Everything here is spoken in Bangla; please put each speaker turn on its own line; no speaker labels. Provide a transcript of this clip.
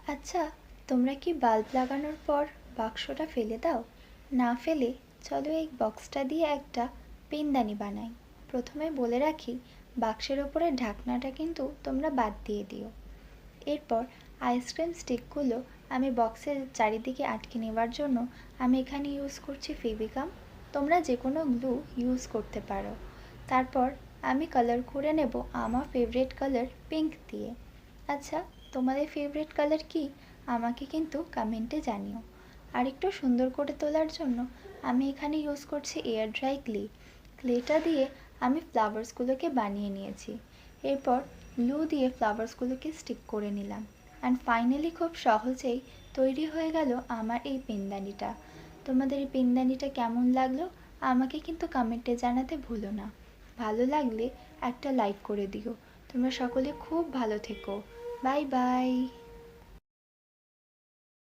আচ্ছা, তোমরা কি বাল্ব লাগানোর পর বাক্সটা ফেলে দাও? না ফেলে চলো এই বক্সটা দিয়ে একটা পেনদানি বানাই। প্রথমে বলে রাখি, বাক্সের ওপরে ঢাকনাটা কিন্তু তোমরা বাদ দিয়ে দিও। এরপর আইসক্রিম স্টিকগুলো আমি বক্সের চারিদিকে আটকে নেওয়ার জন্য আমি এখানে ইউজ করছি ফেভিগাম। তোমরা যে কোনো গ্লু ইউজ করতে পারো। তারপর আমি কালার করে নেব আমার ফেভারিট কালার পিঙ্ক দিয়ে। আচ্ছা, তোমাদের ফেভারিট কালার কি আমাকে কিন্তু কমেন্টে জানিও। আর একটু সুন্দর করে তোলার জন্য আমি এখানে ইউজ করছি এয়ার ড্রাই ক্লেটা দিয়ে আমি ফ্লাওয়ার্সগুলোকে বানিয়ে নিয়েছি। এরপর গ্লু দিয়ে ফ্লাওয়ার্সগুলোকে স্টিক করে নিলাম। অ্যান্ড ফাইনালি খুব সহজেই তৈরি হয়ে গেল আমার এই পেনদানিটা। তোমাদের এই পেনদানিটা কেমন লাগলো আমাকে কিন্তু কমেন্টে জানাতে ভুলো না। ভালো লাগলে একটা লাইক করে দিও। তোমরা সকলে খুব ভালো থেকো। Bye bye.